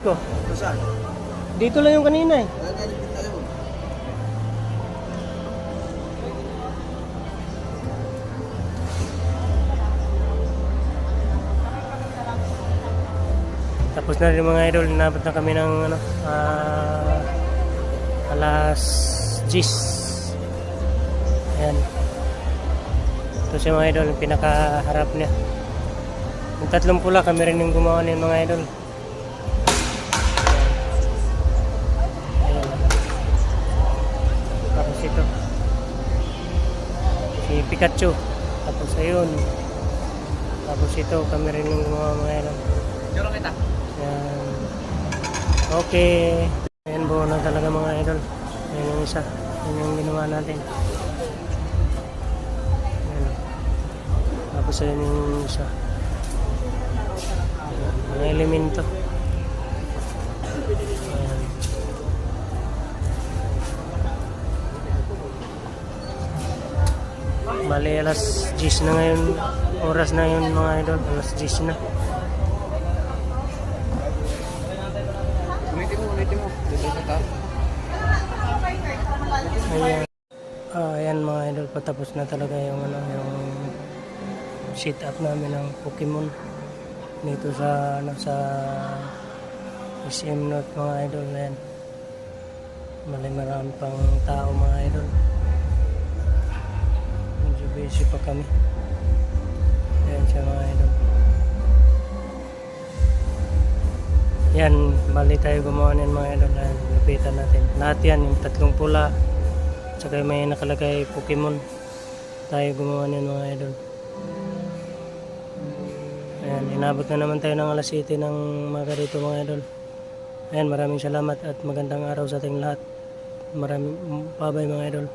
Ko. Saan? Dito lang yung kanina eh. Nagalit din tayo. Tapos na rin mga idol, inabot na kami ng ano, alas 10. Ayan. Ito siya mga idol, yung pinakaharap niya. Yung tatlong pula, kami rin yung gumawa niyan mga idol. Ayan. Tapos ito. Si Pikachu. Tapos ayun. Tapos ito, kami rin yung gumawa mga idol. Jorong kita. Yan. Okay. Ayan, buo na talaga mga idol. Ayan yung isa. Ayan yung ginawa natin. Ayan. Tapos ayan yung isa. Ayan. Mga elemento. Ayan. Bali, alas 10 na ngayon. Oras na yun mga idol. Alas 10 na. Ulitin mo. Dito sa taas. Ayan. Ayan mga idol, patapos na talaga yung ano, yung sit up namin ng Pokemon dito sa ano, sa SM North mga idol. Ayan. Marami pang tao mga idol. Medyo busy pa kami. Ayan siya mga idol. Yan, bali tayo gumawa niyan mga idol. Ayan, lapitan natin. Lahat yan, yung tatlong pula. Tsaka may nakalagay Pokemon. Tayo gumawa niyan mga idol. Ayan, inabot na naman tayo ng alas 7 ng mga dito mga idol. Ayan, maraming salamat at magandang araw sa ating lahat. Maraming babay mga idol.